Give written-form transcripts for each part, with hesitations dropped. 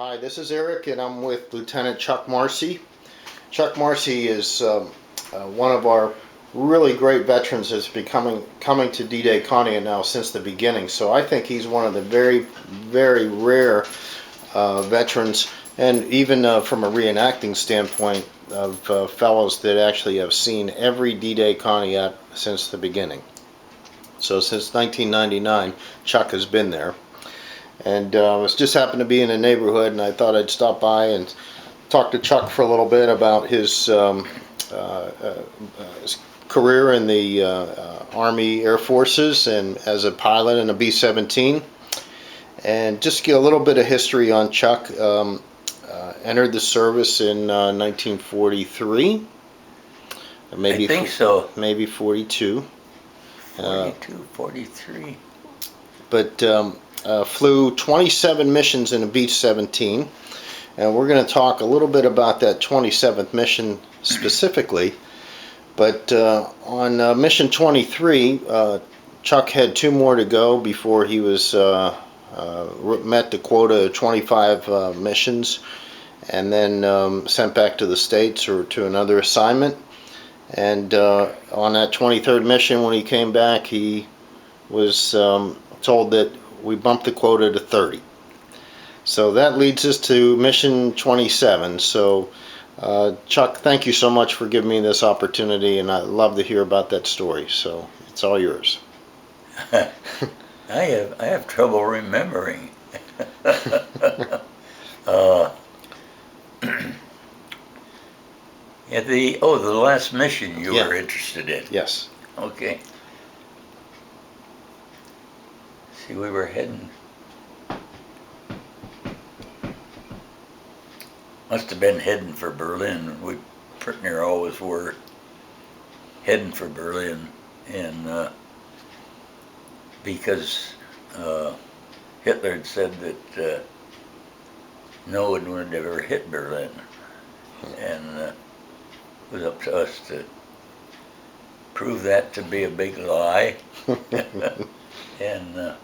Hi, this is Eric, and I'm with Lieutenant Chuck Marcy. Chuck Marcy is one of our really great veterans that's coming to D-Day Conneaut now since the beginning. So I think he's one of the very, very rare veterans, and even from a reenacting standpoint, of fellows that actually have seen every D-Day Conneaut since the beginning. So since 1999, Chuck has been there. And was just happened to be in the neighborhood, and I thought I'd stop by and talk to Chuck for a little bit about his career in the Army Air Forces and as a pilot in a B-17, and just get a little bit of history on Chuck. Entered the service in 1943, maybe I think so. Maybe 42. 42, 43. But flew 27 missions in a B-17, and we're going to talk a little bit about that 27th mission specifically. But on mission 23, Chuck had 2 more to go before he was met the quota of 25 missions, and then sent back to the States or to another assignment. And on that 23rd mission, when he came back, he was told that we bumped the quota to 30. So that leads us to mission 27. So Chuck, thank you so much for giving me this opportunity, and I'd love to hear about that story. So it's all yours. I have trouble remembering. Yeah, the last mission you were interested in. Yes. Okay. See, we were must have been heading for Berlin. We pretty near always were heading for Berlin, and because Hitler had said that no one would ever hit Berlin, and it was up to us to prove that to be a big lie. And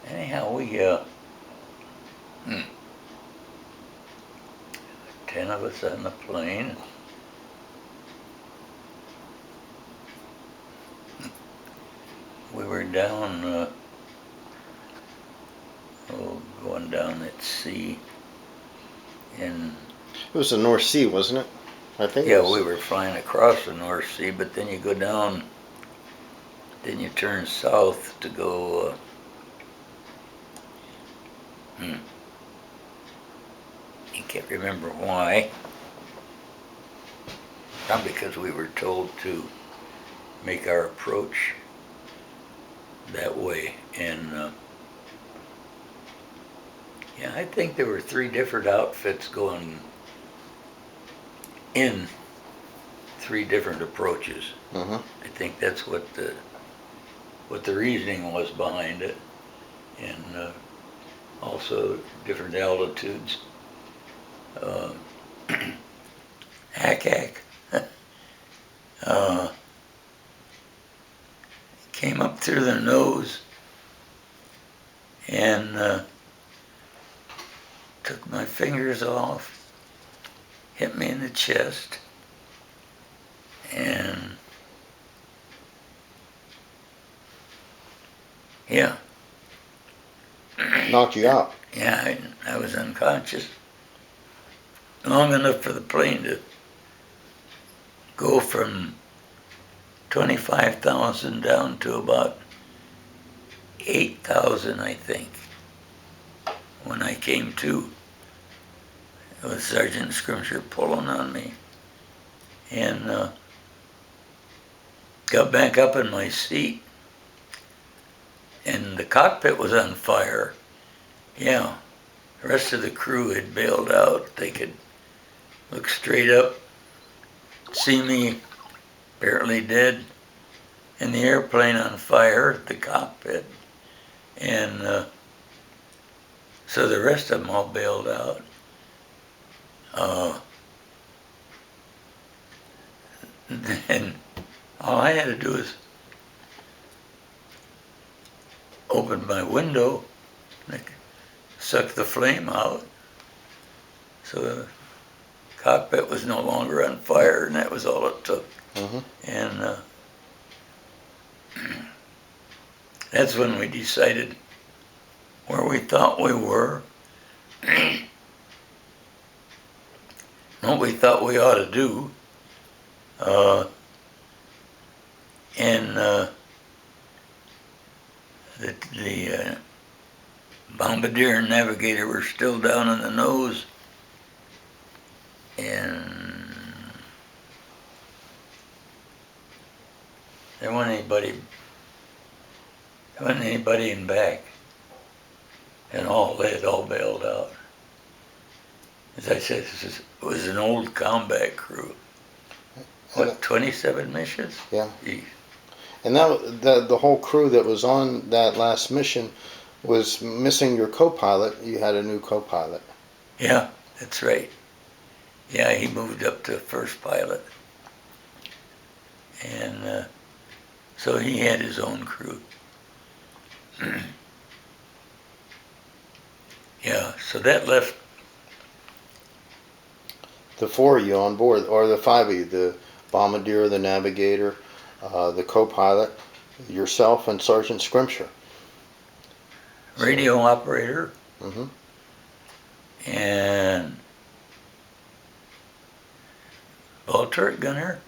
anyhow, we 10 of us on the plane. We were down, going down at sea, and it was the North Sea, wasn't it? I think. Yeah, we were flying across the North Sea, but then you go down, then you turn south to go. I can't remember why. Not because we were told to make our approach that way, and yeah, I think there were 3 different outfits going in 3 different approaches. Mm-hmm. I think that's what the reasoning was behind it, and also different altitudes. Hack. Came up through the nose and took my fingers off, hit me in the chest, and yeah. Knocked you out. Yeah, I was unconscious long enough for the plane to go from 25,000 down to about 8,000, I think, when I came to. It was Sergeant Schrimsher pulling on me, and got back up in my seat, and the cockpit was on fire. Yeah, the rest of the crew had bailed out. They could look straight up, see me apparently dead in the airplane on fire, the cockpit, and so the rest of them all bailed out. And all I had to do was opened my window. sucked the flame out. So the cockpit was no longer on fire, and that was all it took. Mm-hmm. And that's when we decided where we thought we were, what we thought we ought to do. And the Bombardier and Navigator were still down in the nose, and there wasn't anybody in back, and they had all bailed out. As I said, it was an old combat crew. What, 27 missions? Yeah. Jeez. And the whole crew that was on that last mission was missing your co-pilot. You had a new co-pilot. Yeah, that's right. Yeah, he moved up to first pilot. And so he had his own crew. Yeah, so that left The four of you on board, or the five of you, the Bombardier, the Navigator, the co-pilot, yourself, and Sergeant Schrimsher. radio operator Mm-hmm. and ball turret gunner.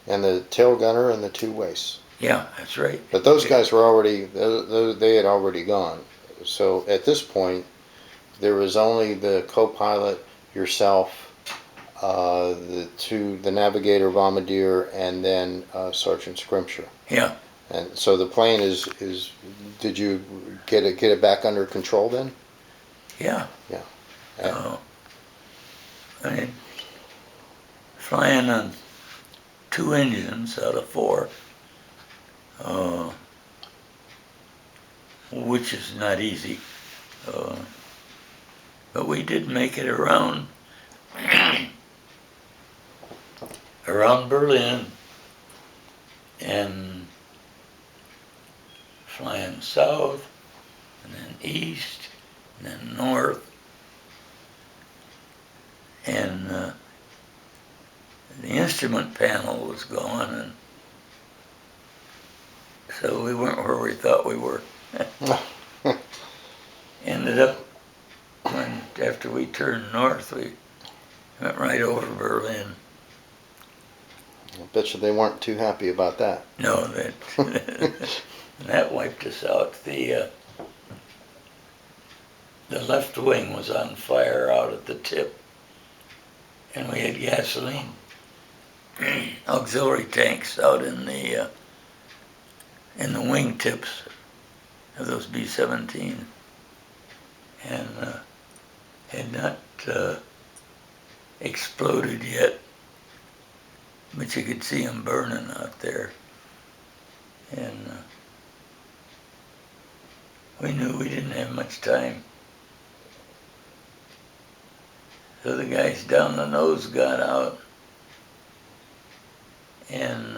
And the tail gunner and the two wastes. Yeah, that's right. But those guys were already, they had already gone. So at this point, there was only the co-pilot, yourself, the Navigator, Bombardier, and then Sergeant Schrimsher. Yeah. And so the plane is did you get it back under control then? Yeah. Yeah. I mean, flying on 2 engines out of 4, which is not easy. But we did make it around Berlin, and flying south, and then east, and then north, and the instrument panel was gone, and so we weren't where we thought we were. Ended up, after we turned north, we went right over Berlin. I bet you they weren't too happy about that. No, that wiped us out. The left wing was on fire out at the tip, and we had gasoline auxiliary tanks out in the wing tips of those B-17, and had not exploded yet, but you could see them burning out there. And we knew we didn't have much time. So the guys down the nose got out, and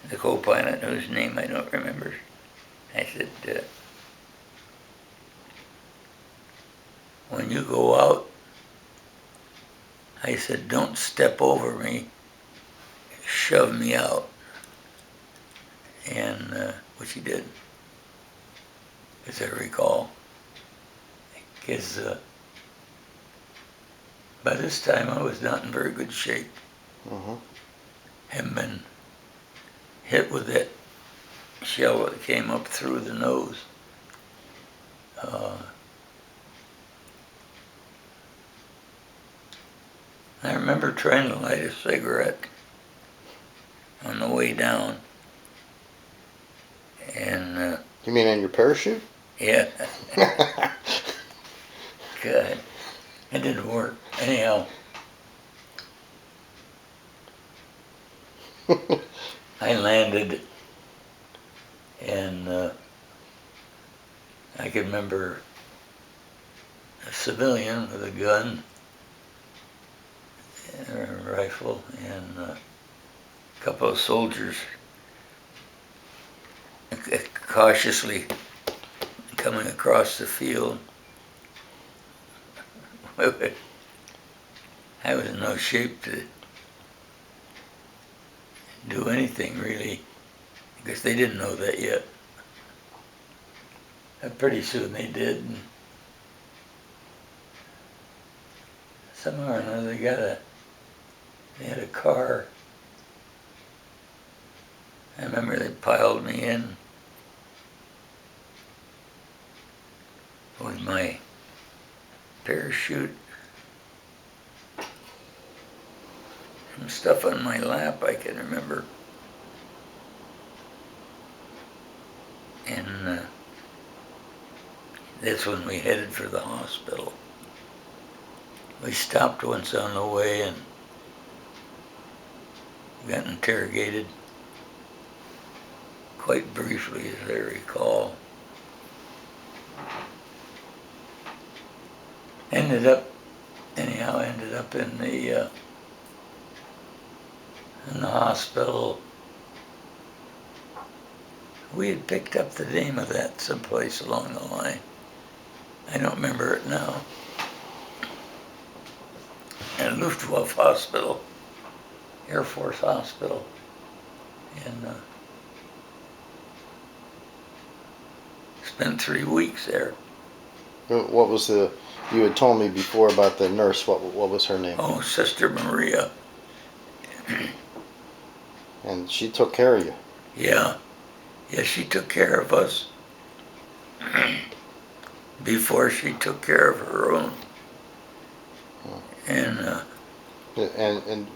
the co-pilot, whose name I don't remember, I said, when you go out, I said, don't step over me, shove me out. And which he did, as I recall. Because by this time I was not in very good shape. Mm-hmm. Hadn't been hit with that shell that came up through the nose. I remember trying to light a cigarette on the way down, and You mean in your parachute? yeah, God, it didn't work. Anyhow, I landed, and I can remember a civilian with a gun, a rifle, and a couple of soldiers cautiously coming across the field. I was in no shape to do anything really, because they didn't know that yet. And pretty soon they did. And somehow or another they had a car. I remember they piled me in with my parachute and stuff on my lap, I can remember. And that's when we headed for the hospital. We stopped once on the way and got interrogated quite briefly, as I recall. Ended up in the hospital. We had picked up the name of that someplace along the line. I don't remember it now. And Luftwaffe Hospital, Air Force Hospital, and spent 3 weeks there. What was you had told me before about the nurse, what was her name? Oh, Sister Maria. And she took care of you. Yeah, she took care of us before she took care of her own. And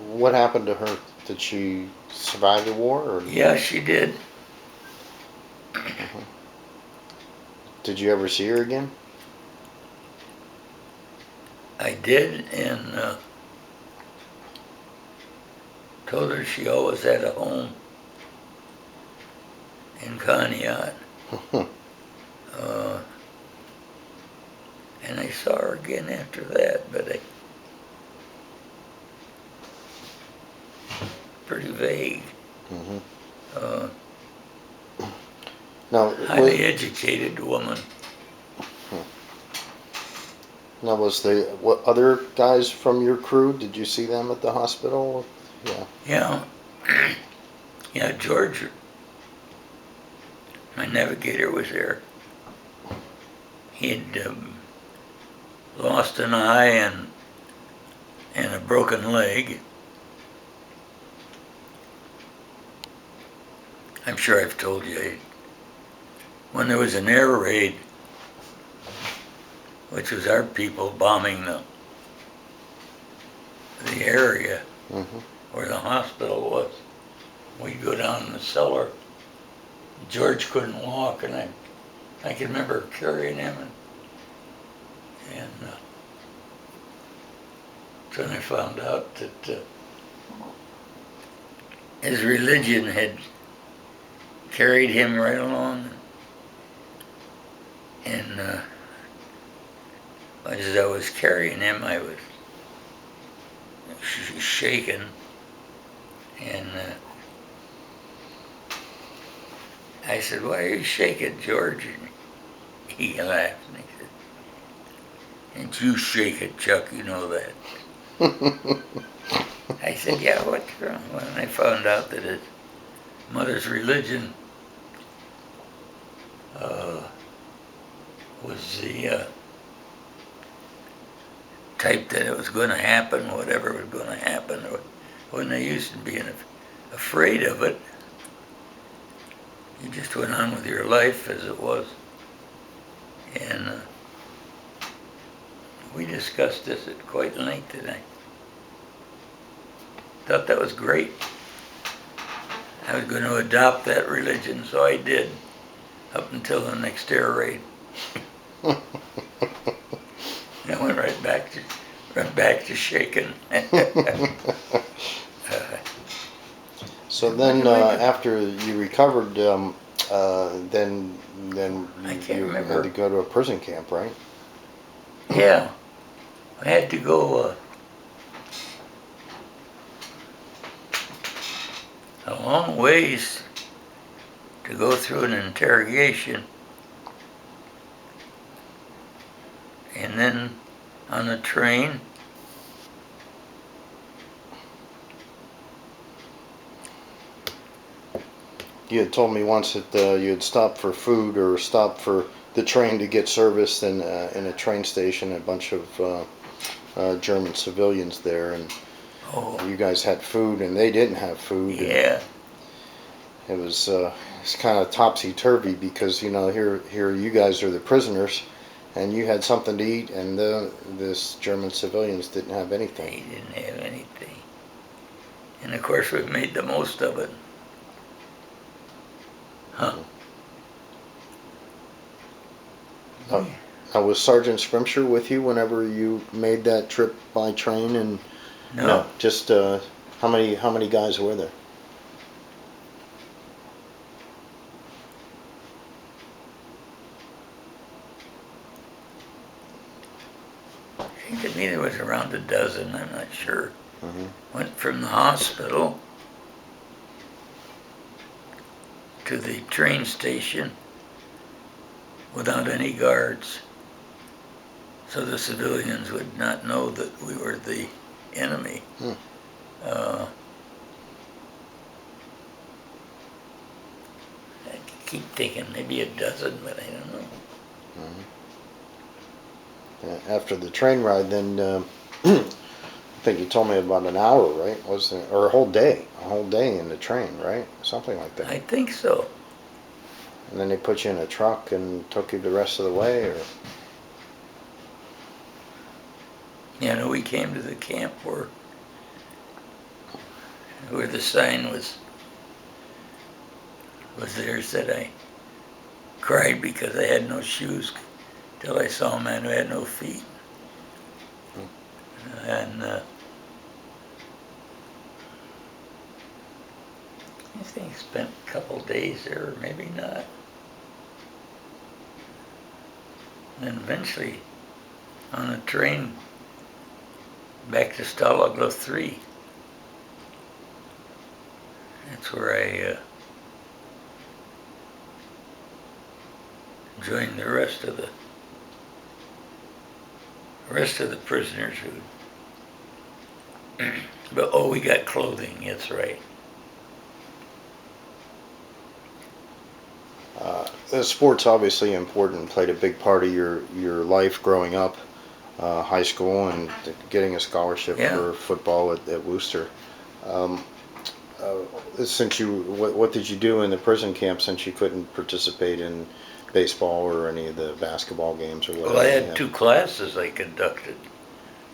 what happened to her? Did she survive the war? Or? Yeah, she did. Did you ever see her again? I did, and told her she always had a home in Conneaut. And I saw her again after that, but pretty vague. Now, highly educated woman. Now, what other guys from your crew? Did you see them at the hospital? Yeah. Yeah, George, my navigator, was there. He'd lost an eye and a broken leg. I'm sure I've told you, when there was an air raid, which was our people bombing the area where the hospital was, we'd go down in the cellar. George couldn't walk, and I can remember carrying him, and then I found out that his religion had carried him right along, and as I was carrying him, I was shaken, and I said, "Why are you shaking, George?" And he laughed, and he said, "And you shake it, Chuck, you know that." I said, "Yeah, what's wrong?" Well, and I found out that his mother's religion was the type that it was going to happen, whatever was going to happen. When they used to be afraid of it, you just went on with your life as it was. And we discussed this at quite length, and I thought that was great. I was going to adopt that religion, so I did, up until the next air raid. I went right back to shaking. So then, after you recovered, then you had to go to a prison camp, right? Yeah, I had to go. long ways to go through an interrogation. And then on a train, You had told me once that you had stopped for food or stopped for the train to get serviced in a train station. A bunch of German civilians there, and oh, you guys had food, and they didn't have food. yeah, It was it's kind of topsy turvy because here you guys are the prisoners, and you had something to eat, and this German civilians didn't have anything. they didn't have anything. And of course, we've made the most of it. Huh. Was Sergeant Schrimsher with you whenever you made that trip by train? And No, just how many guys were there? I think to me there was around a dozen, I'm not sure. Mm-hmm. Went from the hospital to the train station without any guards, so the civilians would not know that we were the enemy. Hmm. I keep thinking maybe a dozen, but I don't know. Mm-hmm. After the train ride, then I think you told me about an hour, right? Wasn't it? Or a whole day in the train, right? Something like that. I think so. And then they put you in a truck and took you the rest of the way, or You know, we came to the camp where the sign was there, said I cried because I had no shoes till I saw a man who had no feet. And I think I spent a couple days there, or maybe not. And then eventually on a train back to Stalag 3. That's where I joined the rest of the prisoners who. But we got clothing. That's right. sports obviously important. Played a big part of your life growing up, high school, and getting a scholarship for football at Worcester. Since what did you do in the prison camp since you couldn't participate in baseball or any of the basketball games or whatever? Well, I had two classes I conducted: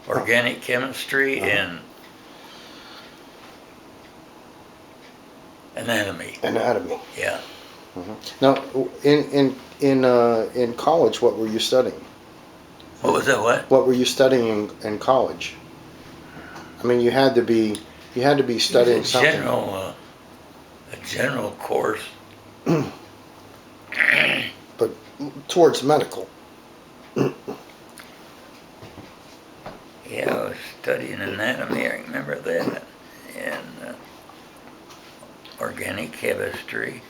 organic chemistry and anatomy. Anatomy. Yeah. Now, in college, what were you studying? What was that? What were you studying in college? I mean, you had to be studying something. A general course. But towards medical. Yeah, I was studying anatomy, I remember that, and organic chemistry,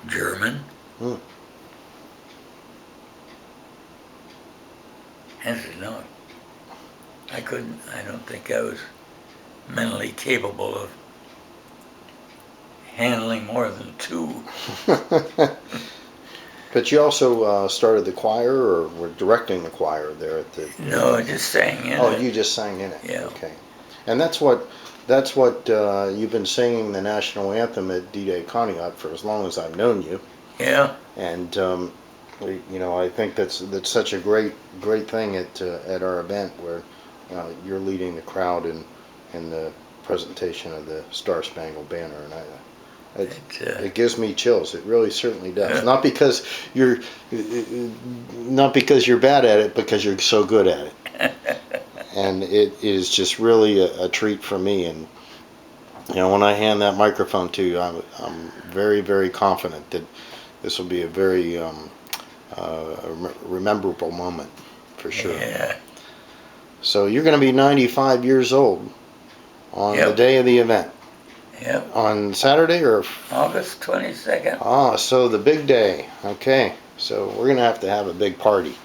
German. And no, I don't think I was mentally capable of handling more than two. But you also started the choir, or were directing the choir there at the... No, I just sang in it. Oh, you just sang in it? Yeah. Okay. And that's what you've been singing the national anthem at D-Day Conneaut for as long as I've known you. Yeah. And I think that's such a great thing at our event where you're leading the crowd in the presentation of the Star Spangled Banner, and it gives me chills. It really certainly does. Yeah. Not because you're bad at it, because you're so good at it. And it is just really a treat for me. And when I hand that microphone to you, I'm very, very confident that this will be a very rememberable moment for sure. Yeah. So you're going to be 95 years old on the day of the event. Yep. On Saturday or? August 22nd. Ah, so the big day. Okay, so we're gonna have to have a big party.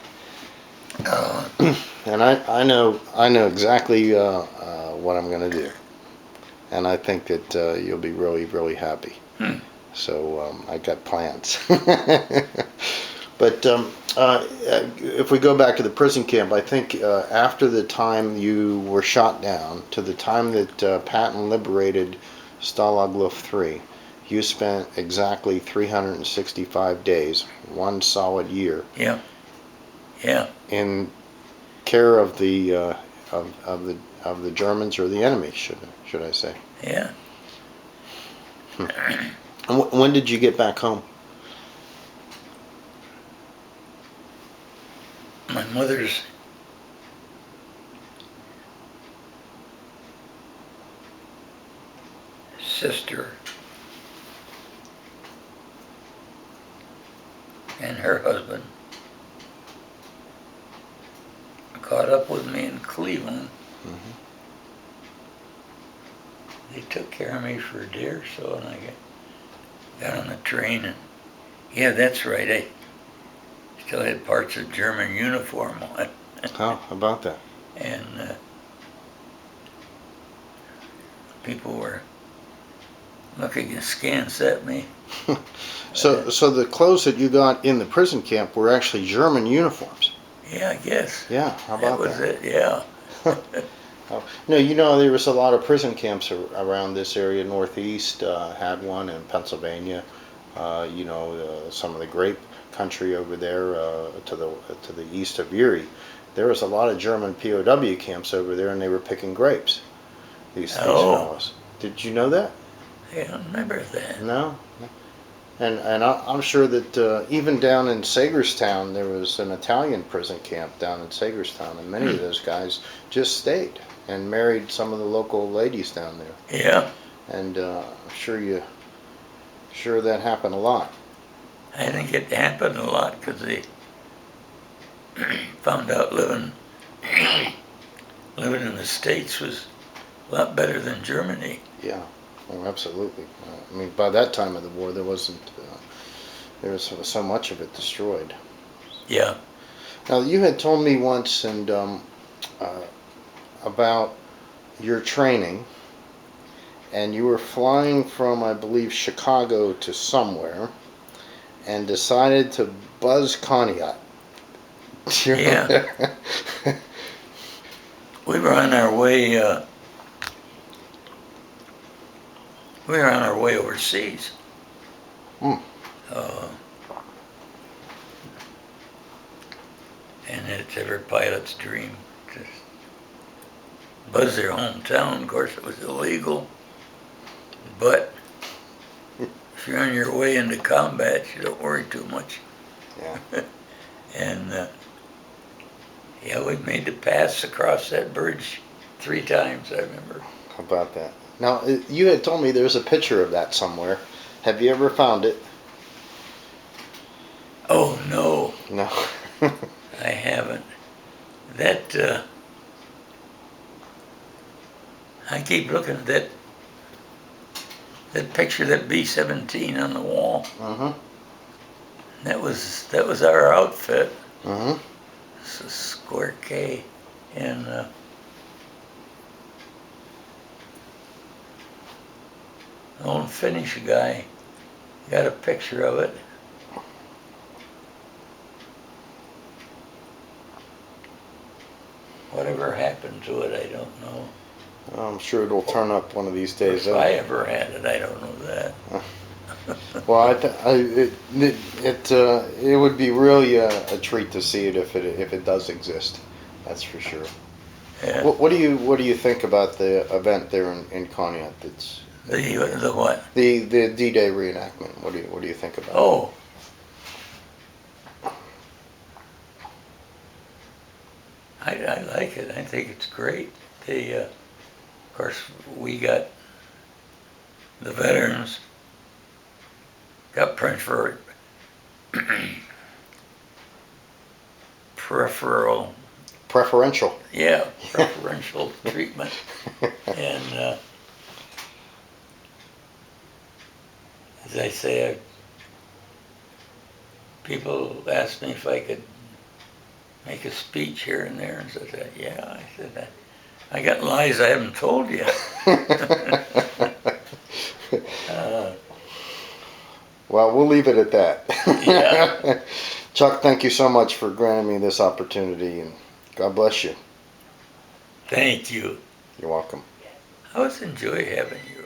And I know exactly what I'm gonna do, and I think that you'll be really happy. So I got plans. But if we go back to the prison camp, I think after the time you were shot down to the time that Patton liberated Stalag Luft 3, you spent exactly 365 days, one solid year. Yeah. Yeah. In care of the of the Germans or the enemy, should I say? Yeah. And when did you get back home? My mother's sister and her husband caught up with me in Cleveland. They took care of me for a day or so, and I got on the train, and yeah, that's right, I still had parts of German uniform on. How about that? And people were looking askance at me. So the clothes that you got in the prison camp were actually German uniforms. Yeah, I guess. Yeah, how about that? That was it, yeah. No, you know, there was a lot of prison camps around this area. Northeast had one in Pennsylvania. You know, some of the grape country over there to the east of Erie. There was a lot of German POW camps over there, and they were picking grapes. These fellows. Did you know that? I don't remember that. No. And I'm sure that even down in Sagerstown, there was an Italian prison camp down in Sagerstown, and many of those guys just stayed and married some of the local ladies down there. Yeah. And I'm sure that happened a lot. I think it happened a lot because they found out living in the States was a lot better than Germany. Yeah, oh, absolutely. I mean, by that time of the war, there was so much of it destroyed. Yeah. Now, you had told me once about your training, and you were flying from, I believe, Chicago to somewhere, and decided to buzz Conneaut. Yeah. We were on our way. We were on our way overseas. And it's every pilot's dream to buzz their hometown. Of course, it was illegal, but if you're on your way into combat, you don't worry too much. Yeah. And yeah, we made the pass across that bridge 3 times, I remember. How about that? Now, you had told me there's a picture of that somewhere. Have you ever found it? Oh, no. No. I haven't. That, I keep looking at that picture, that B-17 on the wall. That was our outfit. It's a square K, and the old Finnish guy got a picture of it. Whatever happened to it, I don't know. I'm sure it'll turn up one of these days. If I ever had it, I don't know that. Well, it would be really a treat to see it if it does exist. That's for sure. Yeah. What do you think about the event there in Conneaut? That's The what? The D-Day reenactment. What do you think about it? Oh. I like it. I think it's great. They, of course, we got the veterans got preferential treatment, and as I say, people ask me if I could make a speech here and there, and said, yeah. I said, I got lies I haven't told you. Well, we'll leave it at that. Yeah. Chuck, thank you so much for granting me this opportunity, and God bless you. Thank you. You're welcome. I always enjoy having you.